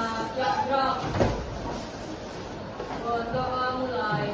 Siap gerak. Berdoa mulai.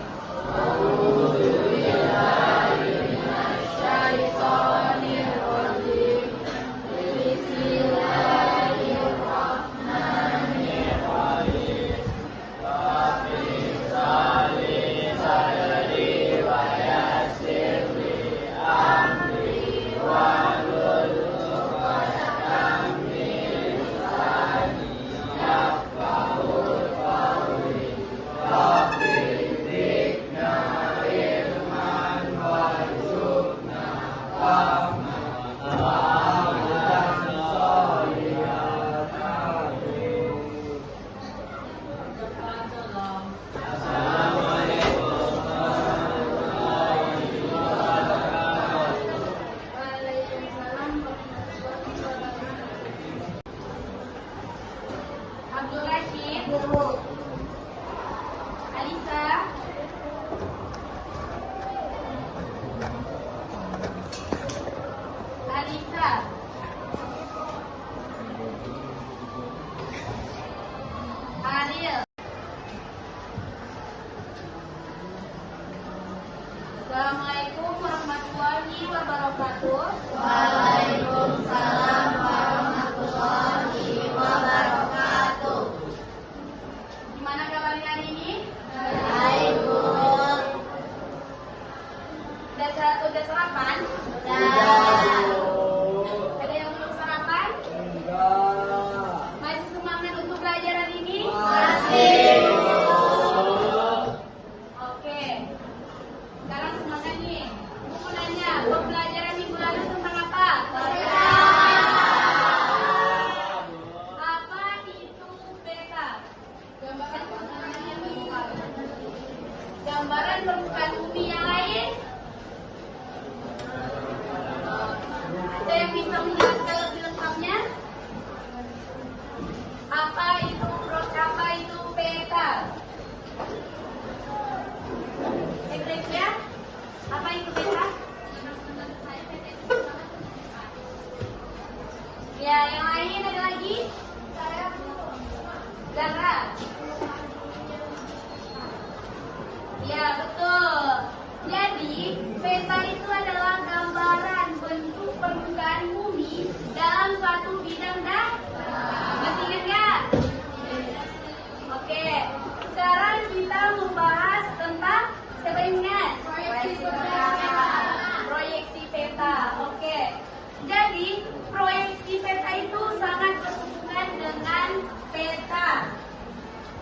Abdul Rashid, Alisa, Alisa, Ariel. Assalamualaikum warahmatullahi wabarakatuh. Waalaikumsalam warahmatullahi wabarakatuh. Gimana kabarnya hari ini? Baik, Bu. Udah sarapan? Sudah. Ada yang belum sarapan? Enggak. Masih semangat untuk belajar hari ini? Masih. Oke. Sekarang semangat nih. Aku mau nanya, pembelajaran minggu lalu tentang apa? Apa itu peta? Gambaran permukaan bumi yang lain? Ada yang bisa menjelaskan lebih lengkapnya? Apa itu peta? Inggrisnya? Apa itu peta? Ya, yang lain ada lagi? Zara. Ya, betul. Jadi, peta itu adalah gambaran bentuk permukaan bumi dalam suatu bidang masih ingat nggak? Oke, sekarang kita membahas tentang siapa yang ingat? Proyeksi peta. Oke. Jadi, proyeksi peta itu sangat berhubungan dengan peta.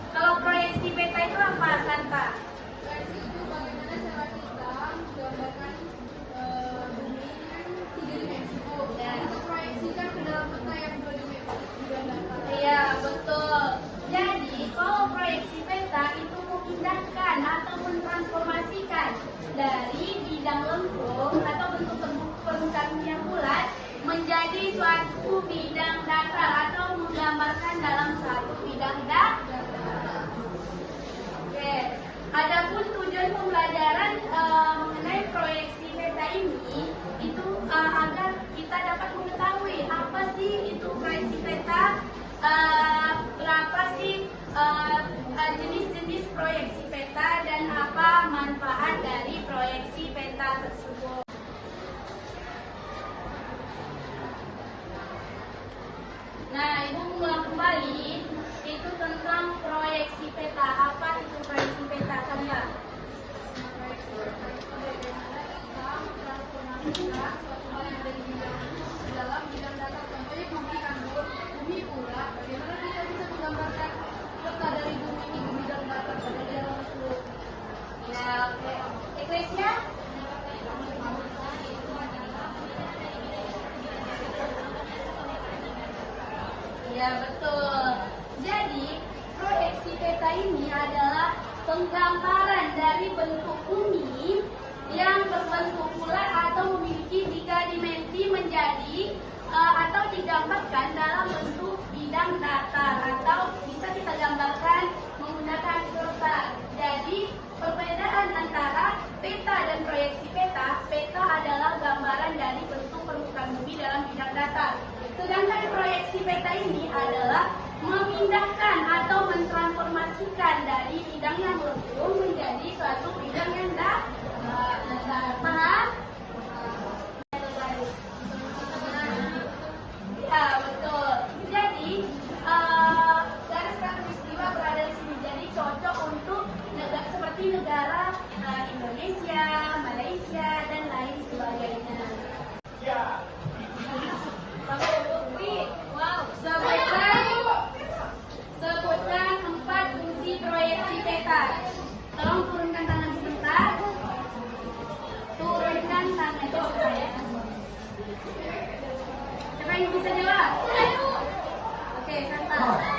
Kalau proyeksi peta itu apa, Santa? Proyeksi itu bagaimana cara kita menggambarkan bumi kan 3 dimensi, Bu. Ya. Untuk proyeksikan ke dalam peta yang 2 dimensi dan datar. Iya, betul. Jadi, kalau proyeksi peta itu memindahkan atau mentransformasikan dari bidang lengkung atau bentuk permukaan yang bulat menjadi suatu bidang datar atau menggambarkan dalam suatu bidang datar. Oke. Adapun tujuan pembelajaran mengenai proyeksi peta ini itu agar kita dapat mengetahui apa sih itu proyeksi peta, berapa sih jenis-jenis proyeksi peta dan apa manfaat dari proyeksi peta tersebut. Nah, Ibu mengulang kembali itu tentang proyeksi peta. Apa itu proyeksi peta, Sandra? Bagaimana kita mentransformasikan suatu hal yang ada di bidang ke dalam bidang datar. Contohnya bumi kan, Bu. Bumi pula, bagaimana kita bisa menggambarkan peta dari bumi ini ke bidang datar pada dia langsung. Ya, oke. Iglesia? Ya, betul. Jadi, proyeksi peta ini adalah penggambaran dari bentuk bumi yang berbentuk bulat atau memiliki 3 dimensi menjadi atau digambarkan dalam bentuk bidang datar atau bisa kita gambarkan menggunakan kertas. Jadi, perbedaan antara peta dan proyeksi peta, peta adalah gambaran dari bentuk permukaan bumi dalam bidang datar. Sedangkan proyeksi peta ini adalah memindahkan mentransformasikan dari bidang yang hukum menjadi suatu bidang yang datar. Paham? Ya, betul. Jadi, garis khatulistiwa berada di sini. Jadi cocok untuk negara seperti negara Indonesia, Malaysia, dan lain sebagainya. Wow, sebutkan 4 fungsi proyeksi peta. Tolong turunkan tangan sebentar. Turunkan tangan sebentar ya. Siapa yang bisa jawab? Oke, santai.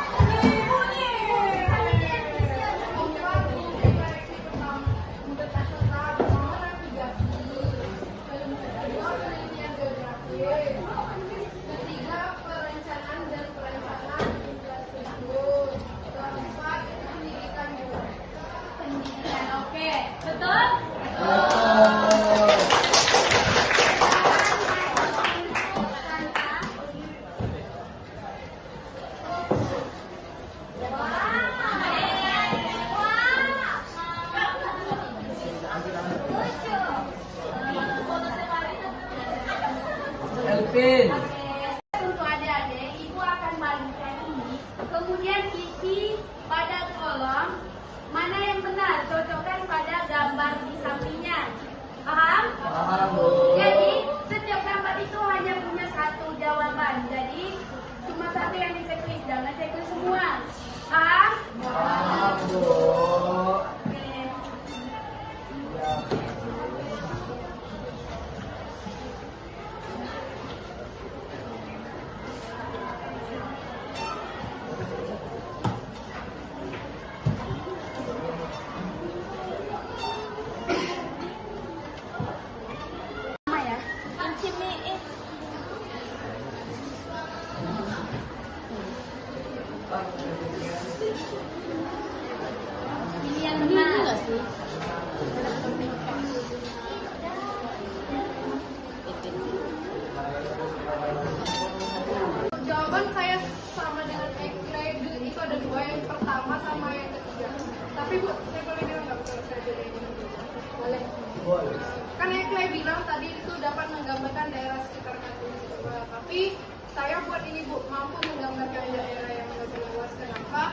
Pendidikan, oke, betul? Elvin. Untuk adik-adik, ibu akan bagikan ini, kemudian isi pada kolom mana yang benar, cocokkan pada gambar di sampingnya. Paham? Paham, Bu. Jadi setiap gambar itu hanya punya satu jawaban. Jadi cuma satu yang diceklis, jangan ceklis semua. Paham? Paham, Bu. Oke. Sama ya. Ini yang benar. Jawaban saya sama dengan Ekle itu ada dua, yang pertama sama yang ketiga. Tapi Bu, saya boleh bilang nggak betul saya bedain ini? Boleh. Boleh. Kan Ekle bilang tadi itu dapat menggambarkan daerah sekitar Katulistiwa. Tapi saya buat ini Bu, mampu menggambarkan daerah yang lebih luas. Kenapa?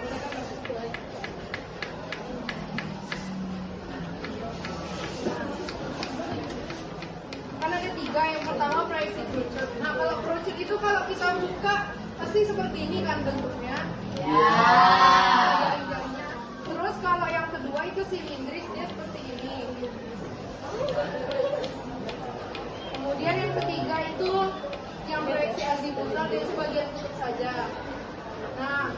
Mereka bersesuai. Kan ada tiga, yang pertama proyeksi kerucut. Nah kalau kerucut itu kalau kita buka pasti seperti ini kan bentuknya. Jari-jarinya. Terus kalau yang kedua itu silindris, dia seperti ini. Kemudian yang ketiga itu yang proyeksi azimutal dan sebagian kutub saja. Nah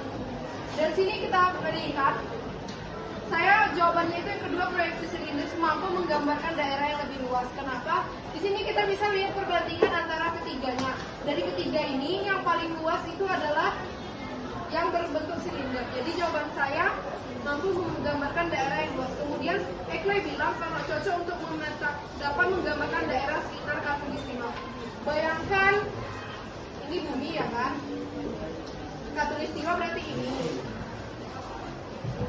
dari sini kita melihat, saya jawabannya itu yang kedua, proyeksi silindris mampu menggambarkan daerah yang lebih luas. Kenapa? Di sini kita bisa lihat perbandingan antara ketiganya. Dari ketiga ini yang paling luas itu adalah yang berbentuk silinder. Jadi jawaban saya mampu menggambarkan daerah yang luas. Kemudian Ekle bilang kalau cocok untuk dapat menggambarkan daerah sekitar Katulistiwa. Bayangkan ini bumi ya kan? Katulistiwa berarti ini.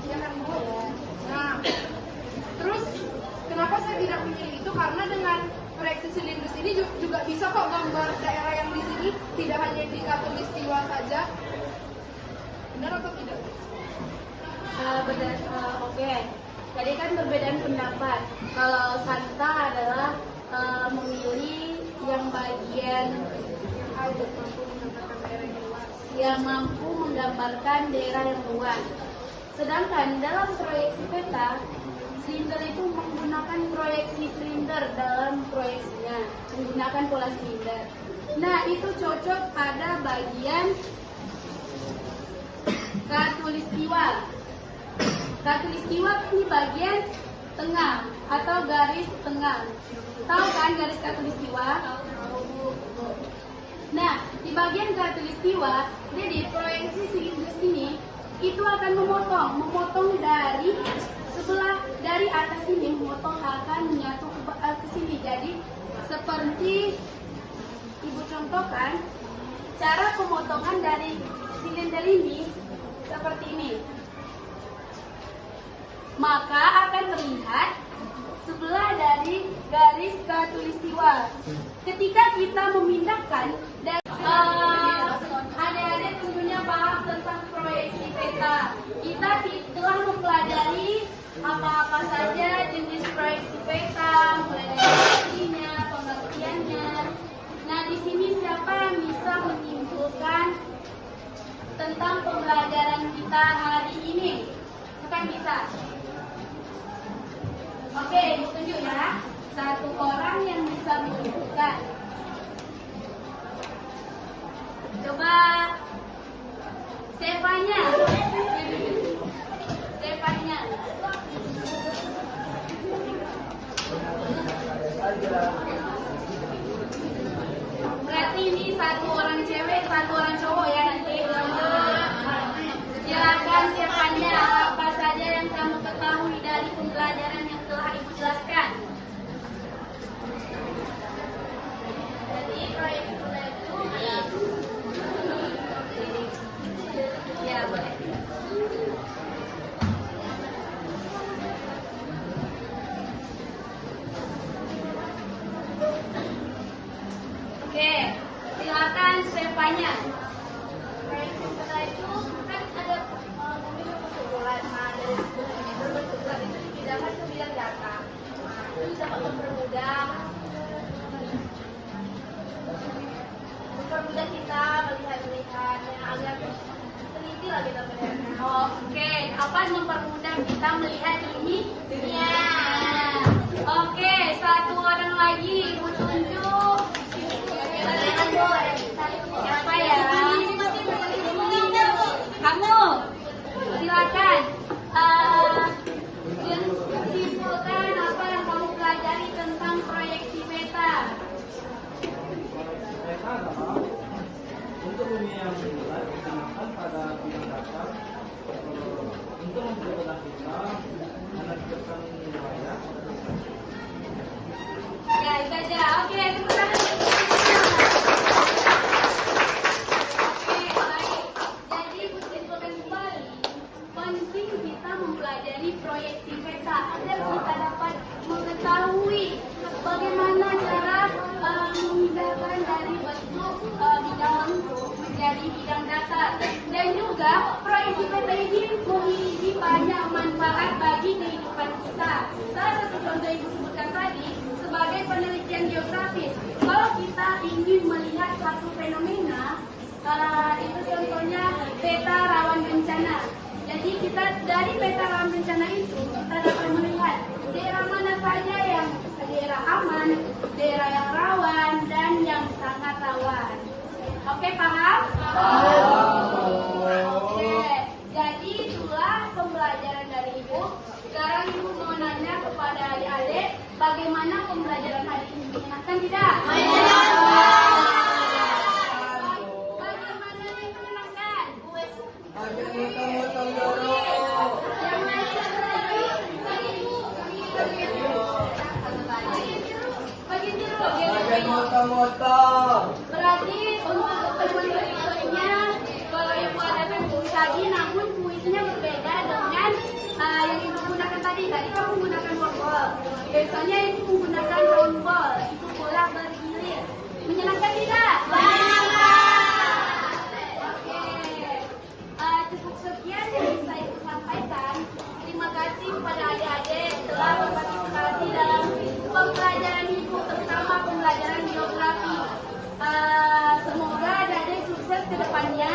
Ya kan Bu? Nah, terus kenapa saya tidak memilih itu? Karena dengan proyeksi silindris ini juga bisa kok gambar daerah yang di sini, tidak hanya di Katulistiwa saja. Benar atau tidak? Oke. Tadi kan perbedaan pendapat. Kalau Santa adalah memilih yang bagian yang mampu menggambarkan daerah yang luas. Sedangkan dalam proyeksi peta, silinder itu menggunakan proyeksi silinder dalam proyeksinya, menggunakan pola silinder. Nah, itu cocok pada bagian Katulistiwa. Katulistiwa ini bagian tengah atau garis tengah. Tahu kan garis Katulistiwa? Nah, di bagian Katulistiwa, jadi proyeksi silindris ini itu akan memotong dari sebelah, dari atas ini, memotong akan menyatu ke sini. Jadi seperti Ibu contohkan, cara pemotongan dari silinder ini seperti ini. visual. Ketika kita memindahkan dan adik-adik tentunya paham tentang proyeksi peta. Kita telah mempelajari apa-apa saja jenis proyeksi peta, mulai dari artinya, pengertiannya. Nah, di sini siapa yang bisa menyimpulkan tentang pembelajaran kita hari ini? Siapa yang bisa? Oke, tunjuk ya. Satu orang yang bisa menyimpulkan. Coba Stefanya. Stefanya. Berarti ini satu orang cewek, satu orang cowok ya nanti. Silakan Stefanya, apa saja yang kamu ketahui dari pembelajaran yang telah Ibu jelaskan. Jadi proyek itu ya boleh. Oke, silakan Stefanya. Proyek itu kan ada bulan, ada berbentuk bulan itu dipindahkan ke bidang data. Itu dapat mempermudah kita melihat-lihatnya agar teliti lah kita melihatnya. Oke, apa yang mempermudah kita melihat ini? Ya. Oke, satu orang lagi Ibu tunjuk. Siapa ya? Kamu. Silakan. Simpulkan apa yang kamu pelajari tentang proyeksi peta. Peta adalah untuk bumi yang bulat digunakan pada bidang data untuk mempermudah kita menentukan wilayah. Ya, itu aja. Oke, tepuk tangan. Oke, baik. Jadi, Ibu simpulkan kembali, penting kita mempelajari proyeksi peta agar kita dapat mengetahui bagaimana cara memindahkan dari bentuk bidang bentuk menjadi bidang data. Dan juga proyeksi peta ini memiliki banyak manfaat bagi kehidupan kita. Salah satu contoh yang disebutkan tadi sebagai penelitian geografis. Kalau kita ingin melihat satu fenomena, itu contohnya peta rawan bencana. Jadi kita dari peta rawan bencana itu kita dapat melihat daerah mana saja yang daerah aman, daerah yang rawan, dan yang sangat rawan. Oke, paham? Oke, jadi itulah pembelajaran dari Ibu. Sekarang Ibu mau nanya kepada adik-adik, bagaimana pembelajaran hari ini? Menyenangkan tidak? Bagaimana yang menyenangkan? Berarti untuk puisinya, kalau yang Ibu adakan puisi tadi, namun puisinya berbeda dengan yang Ibu gunakan tadi. Tadi kamu menggunakan bola. Biasanya Ibu menggunakan round ball. Itu bola bergilir. Menyenangkan tidak? Cukup sekian yang bisa Ibu sampaikan. Terima kasih kepada adik-adik telah berpartisipasi dalam pembelajaran Ibu, terutama pembelajaran geografi. Semoga adik-adik sukses ke depannya.